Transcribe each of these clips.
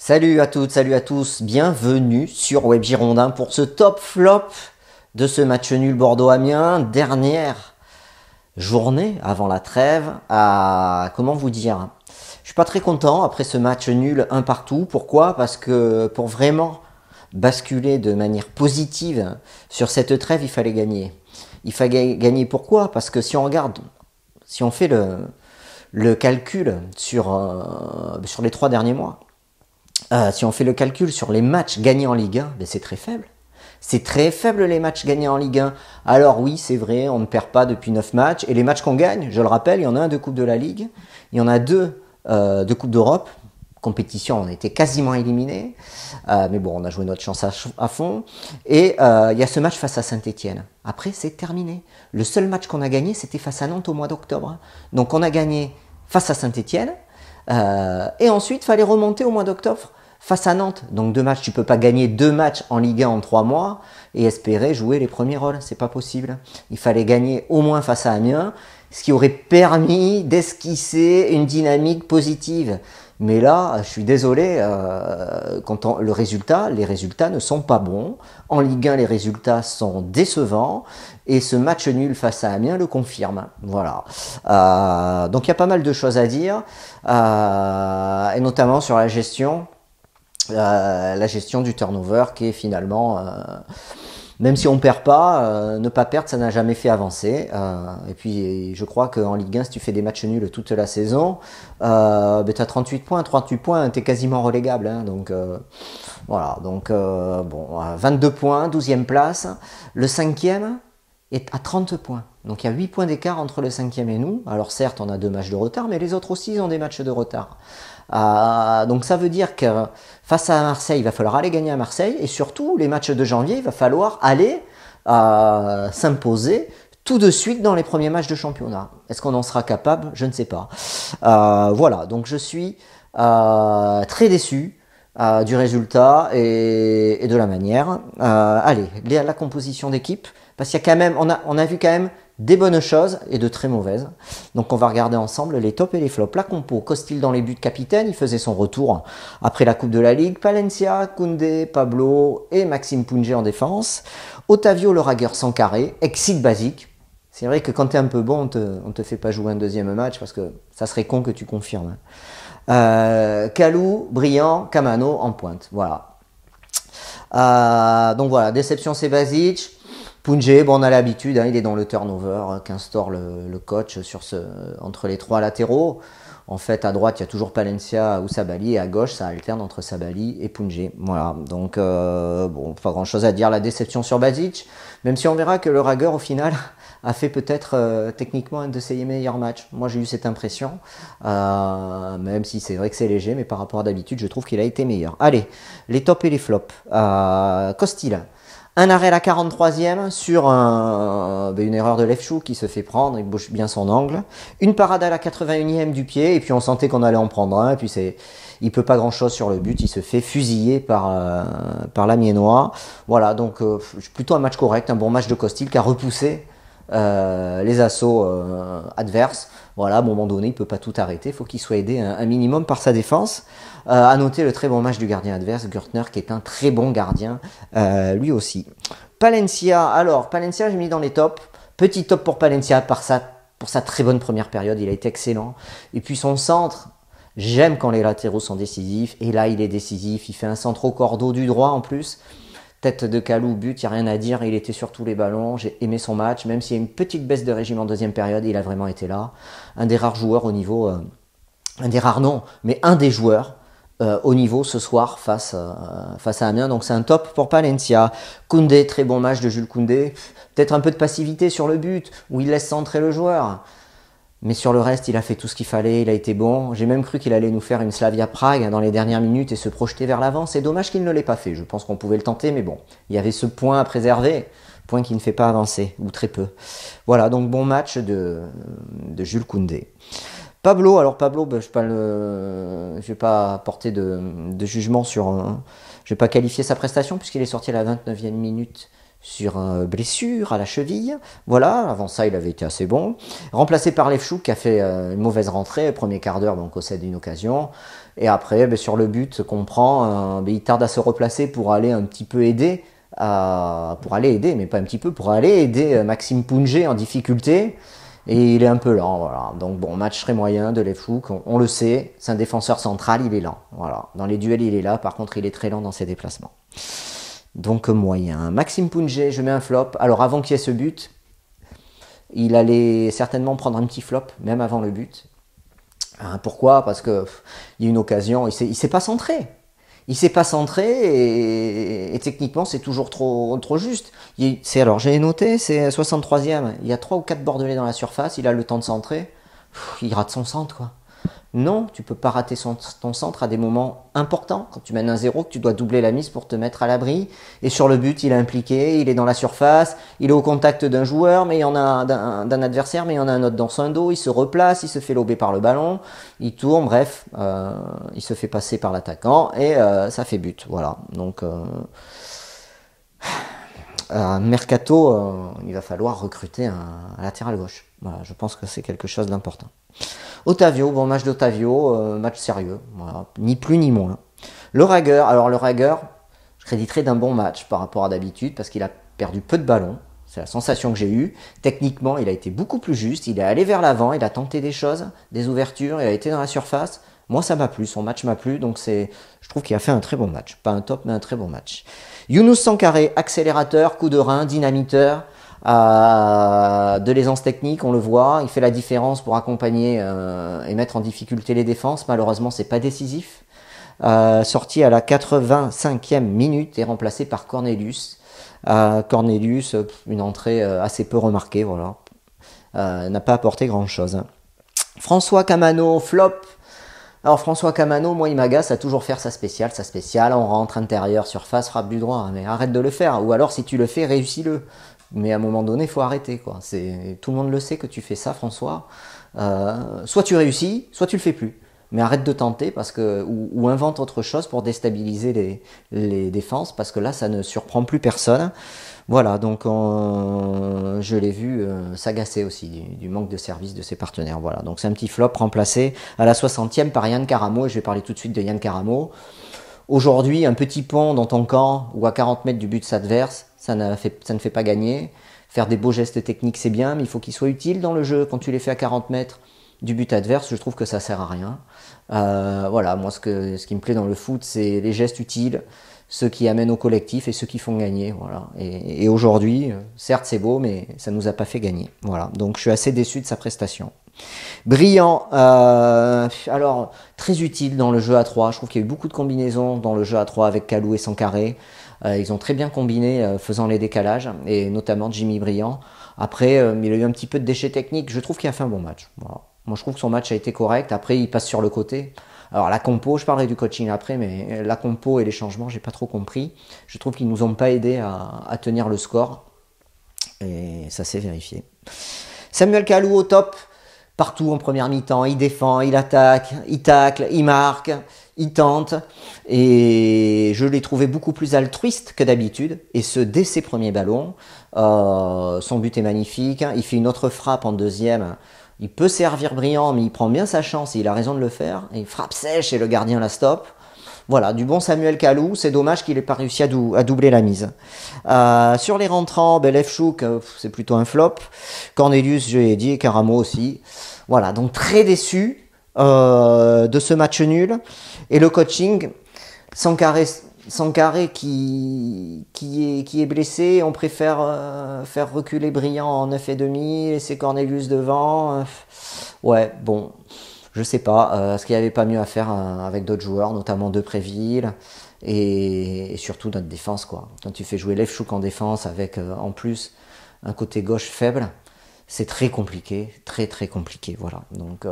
Salut à toutes, salut à tous, bienvenue sur Web Girondin pour ce top flop de ce match nul Bordeaux-Amiens, dernière journée avant la trêve. Comment vous dire, je suis pas très content après ce match nul un partout. Pourquoi? Parce que pour vraiment basculer de manière positive sur cette trêve, il fallait gagner. Il fallait gagner pourquoi? Parce que si on regarde, si on fait le calcul sur les 3 derniers mois, si on fait le calcul sur les matchs gagnés en Ligue 1, ben c'est très faible. C'est très faible les matchs gagnés en Ligue 1. Alors oui, c'est vrai, on ne perd pas depuis 9 matchs. Et les matchs qu'on gagne, je le rappelle, il y en a un de Coupe de la Ligue, il y en a deux de Coupe d'Europe. Compétition, on était quasiment éliminés. Mais bon, on a joué notre chance à fond. Et il y a ce match face à Saint-Etienne. Après, c'est terminé. Le seul match qu'on a gagné, c'était face à Nantes au mois d'octobre. Donc on a gagné face à Saint-Etienne. Et ensuite, il fallait remonter au mois d'octobre face à Nantes. Donc 2 matchs, tu peux pas gagner 2 matchs en Ligue 1 en 3 mois et espérer jouer les premiers rôles. C'est pas possible. Il fallait gagner au moins face à Amiens, ce qui aurait permis d'esquisser une dynamique positive. Mais là, je suis désolé, les résultats ne sont pas bons. En Ligue 1, les résultats sont décevants. Et ce match nul face à Amiens le confirme. Voilà. Donc il y a pas mal de choses à dire, et notamment sur la gestion du turnover qui est finalement, même si on ne perd pas, ne pas perdre ça n'a jamais fait avancer. Et puis je crois qu'en Ligue 1 si tu fais des matchs nuls toute la saison, tu as 38 points, tu es quasiment relégable. Hein, donc voilà, donc bon, 22 points, 12e place, le 5e est à 30 points. Donc il y a 8 points d'écart entre le 5e et nous. Alors certes, on a 2 matchs de retard, mais les autres aussi ils ont des matchs de retard. Donc ça veut dire que face à Marseille, il va falloir aller gagner à Marseille. Et surtout, les matchs de janvier, il va falloir aller s'imposer tout de suite dans les premiers matchs de championnat. Est-ce qu'on en sera capable? Je ne sais pas. Voilà, donc je suis très déçu du résultat et de la manière. Allez, la composition d'équipe. Parce qu'il y a quand même, on a vu quand même des bonnes choses et de très mauvaises. Donc on va regarder ensemble les tops et les flops. La compo, Costil dans les buts capitaine, il faisait son retour après la Coupe de la Ligue. Palencia, Koundé, Pablo et Maxime Pounget en défense. Otavio le ragueur sans carré, exit basique. C'est vrai que quand tu es un peu bon, on te fait pas jouer un deuxième match parce que ça serait con que tu confirmes. Kalou, Brillant, Kamano en pointe. Voilà. Donc voilà, déception c'est Basic. Pounget, bon, on a l'habitude, hein, il est dans le turnover qu'instaure le coach entre les 3 latéraux. En fait, à droite, il y a toujours Palencia ou Sabali, et à gauche, ça alterne entre Sabali et Pounget. Voilà, donc bon, pas grand chose à dire. La déception sur Basic, même si on verra que le Ragueur, au final, a fait peut-être techniquement un de ses meilleurs matchs. Moi, j'ai eu cette impression, même si c'est vrai que c'est léger, mais par rapport à d'habitude, je trouve qu'il a été meilleur. Allez, les tops et les flops. Costil. Un arrêt à la 43e sur une erreur de Lefchou qui se fait prendre, il bouge bien son angle. Une parade à la 81e du pied, et puis on sentait qu'on allait en prendre un, et puis il peut pas grand chose sur le but, il se fait fusiller par l'Amiénois. Voilà, donc plutôt un match correct, un bon match de Costil qui a repoussé les assauts adverses. Voilà, à un moment donné, il ne peut pas tout arrêter, il faut qu'il soit aidé un minimum par sa défense. À noter le très bon match du gardien adverse, Gürtner, qui est un très bon gardien, lui aussi. Palencia, alors, Palencia, j'ai mis dans les tops. Petit top pour Palencia pour sa très bonne première période, il a été excellent. Et puis son centre, j'aime quand les latéraux sont décisifs, et là, il est décisif, il fait un centre au cordeau du droit en plus. Tête de Kalou, but, il n'y a rien à dire, il était sur tous les ballons, j'ai aimé son match, même s'il y a une petite baisse de régime en deuxième période, il a vraiment été là. Un des rares joueurs au niveau, un des rares non, mais un des joueurs au niveau ce soir face à Amiens, donc c'est un top pour Palencia. Koundé, très bon match de Jules Koundé, peut-être un peu de passivité sur le but, où il laisse centrer le joueur. Mais sur le reste, il a fait tout ce qu'il fallait, il a été bon. J'ai même cru qu'il allait nous faire une Slavia Prague dans les dernières minutes et se projeter vers l'avant. C'est dommage qu'il ne l'ait pas fait. Je pense qu'on pouvait le tenter, mais bon, il y avait ce point à préserver, point qui ne fait pas avancer, ou très peu. Voilà, donc bon match de Jules Koundé. Pablo, alors Pablo, je vais pas porter de jugement sur... je vais pas qualifier sa prestation puisqu'il est sorti à la 29e minute sur blessure à la cheville. Voilà, avant ça, il avait été assez bon. Remplacé par Lefchouk qui a fait une mauvaise rentrée, premier quart d'heure, donc possède une occasion. Et après, sur le but qu'on prend, il tarde à se replacer pour aller un petit peu aider, mais pas un petit peu, pour aller aider Maxime Pounget en difficulté. Et il est un peu lent, voilà. Donc bon, match très moyen de Lefchouk, on le sait, c'est un défenseur central, il est lent. Voilà. Dans les duels, il est là, par contre, il est très lent dans ses déplacements. Donc moyen. Maxime Pounget, je mets un flop. Alors avant qu'il y ait ce but, il allait certainement prendre un petit flop, même avant le but. Pourquoi? Parce que il y a une occasion, il s'est pas centré. Il s'est pas centré et techniquement c'est toujours trop juste. Alors j'ai noté, c'est 63e, il y a 3 ou 4 Bordelais dans la surface, il a le temps de centrer, il rate son centre quoi. Non, tu peux pas rater ton centre à des moments importants. Quand tu mènes 1-0, que tu dois doubler la mise pour te mettre à l'abri. Et sur le but, il est impliqué, il est dans la surface, il est au contact d'un joueur, mais il y en a d'un adversaire, mais il y en a un autre dans son dos. Il se replace, il se fait lober par le ballon, il tourne, bref, il se fait passer par l'attaquant et ça fait but. Voilà. Donc Mercato, il va falloir recruter un latéral gauche. Voilà, je pense que c'est quelque chose d'important. Otavio, bon match d'Otavio, match sérieux, voilà, ni plus ni moins. Le Ragueur, alors le Ragueur, je créditerai d'un bon match par rapport à d'habitude parce qu'il a perdu peu de ballons, c'est la sensation que j'ai eue. Techniquement, il a été beaucoup plus juste, il est allé vers l'avant, il a tenté des choses, des ouvertures, il a été dans la surface. Moi, ça m'a plu, son match m'a plu, donc je trouve qu'il a fait un très bon match. Pas un top, mais un très bon match. Younous Sankaré, accélérateur, coup de rein, dynamiteur. De l'aisance technique, on le voit, il fait la différence pour accompagner et mettre en difficulté les défenses. Malheureusement, c'est pas décisif. Sorti à la 85e minute et remplacé par Cornelius. Cornelius, une entrée assez peu remarquée, voilà. N'a pas apporté grand chose. François Camano, flop. Alors François Camano, moi il m'agace à toujours faire sa spéciale, on rentre intérieur, surface, frappe du droit, mais arrête de le faire, ou alors si tu le fais, réussis-le. Mais à un moment donné, il faut arrêter, quoi. Tout le monde le sait que tu fais ça, François. Soit tu réussis, soit tu le fais plus. Mais arrête de tenter ou invente autre chose pour déstabiliser les défenses, parce que là, ça ne surprend plus personne. Voilà, donc je l'ai vu s'agacer aussi du manque de service de ses partenaires. Voilà, donc c'est un petit flop remplacé à la 60e par Yann Caramo, et je vais parler tout de suite de Yann Caramo. Aujourd'hui, un petit pont dans ton camp ou à 40 mètres du but adverse, ça ne fait pas gagner. Faire des beaux gestes techniques, c'est bien, mais il faut qu'ils soient utiles dans le jeu. Quand tu les fais à 40 mètres du but adverse, je trouve que ça sert à rien. Voilà, moi ce qui me plaît dans le foot, c'est les gestes utiles, ceux qui amènent au collectif et ceux qui font gagner. Voilà. Et aujourd'hui, certes c'est beau, mais ça nous a pas fait gagner. Voilà, donc je suis assez déçu de sa prestation. Brillant, alors très utile dans le jeu à 3. Je trouve qu'il y a eu beaucoup de combinaisons dans le jeu à 3 avec Kalou et Sankaré. Ils ont très bien combiné, faisant les décalages, et notamment Jimmy Brillant. Après, il a eu un petit peu de déchets techniques. Je trouve qu'il a fait un bon match. Voilà. Moi, je trouve que son match a été correct. Après, il passe sur le côté. Alors, la compo, je parlerai du coaching après, mais la compo et les changements, j'ai pas trop compris. Je trouve qu'ils nous ont pas aidés à tenir le score. Et ça s'est vérifié. Samuel Kalou au top. Partout en première mi-temps, il défend, il attaque, il tacle, il marque, il tente. Et je l'ai trouvé beaucoup plus altruiste que d'habitude. Et ce, dès ses premiers ballons. Son but est magnifique. Il fait une autre frappe en deuxième. Il peut servir Brillant, mais il prend bien sa chance et il a raison de le faire. Et il frappe sèche et le gardien la stoppe. Voilà, du bon Samuel Kalou. C'est dommage qu'il n'ait pas réussi à doubler la mise. Sur les rentrants, Lefchouk, c'est plutôt un flop. Cornelius, je l'ai dit, et Caramo aussi. Voilà, donc très déçu de ce match nul. Et le coaching, Sankaré qui est blessé, on préfère faire reculer Brillant en 9,5, laisser Cornelius devant. Ouais, bon, je sais pas. Est-ce qu'il n'y avait pas mieux à faire avec d'autres joueurs, notamment Depréville et surtout notre défense, quoi. Quand tu fais jouer Lefchouk en défense avec en plus un côté gauche faible, c'est très compliqué, très très compliqué, voilà. Donc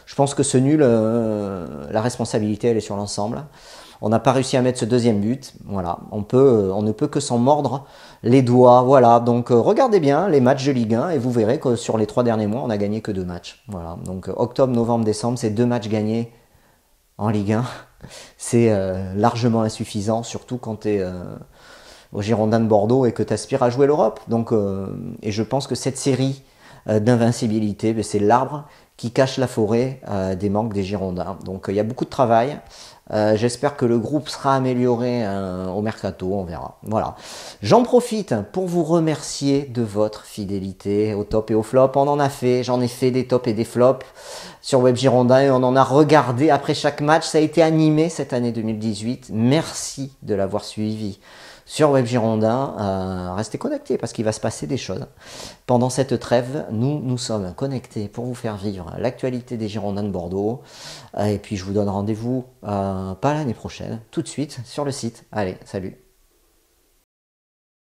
je pense que ce nul, la responsabilité elle est sur l'ensemble. On n'a pas réussi à mettre ce deuxième but, voilà. On ne peut que s'en mordre les doigts, voilà. Donc regardez bien les matchs de Ligue 1 et vous verrez que sur les 3 derniers mois, on n'a gagné que 2 matchs, voilà. Donc octobre, novembre, décembre, c'est 2 matchs gagnés en Ligue 1. C'est largement insuffisant, surtout quand tu es aux Girondins de Bordeaux et que tu aspires à jouer l'Europe. Donc, et je pense que cette série d'invincibilité, ben, c'est l'arbre qui cache la forêt des manques des Girondins. Donc il y a beaucoup de travail. J'espère que le groupe sera amélioré au mercato, on verra. Voilà. J'en profite pour vous remercier de votre fidélité au top et au flop. On en a fait, j'en ai fait des tops et des flops sur Web Girondin et on en a regardé après chaque match. Ça a été animé cette année 2018. Merci de l'avoir suivi sur Web Girondin. Restez connectés parce qu'il va se passer des choses. Pendant cette trêve, nous sommes connectés pour vous faire vivre l'actualité des Girondins de Bordeaux. Et puis je vous donne rendez-vous pas l'année prochaine, tout de suite sur le site. Allez, salut!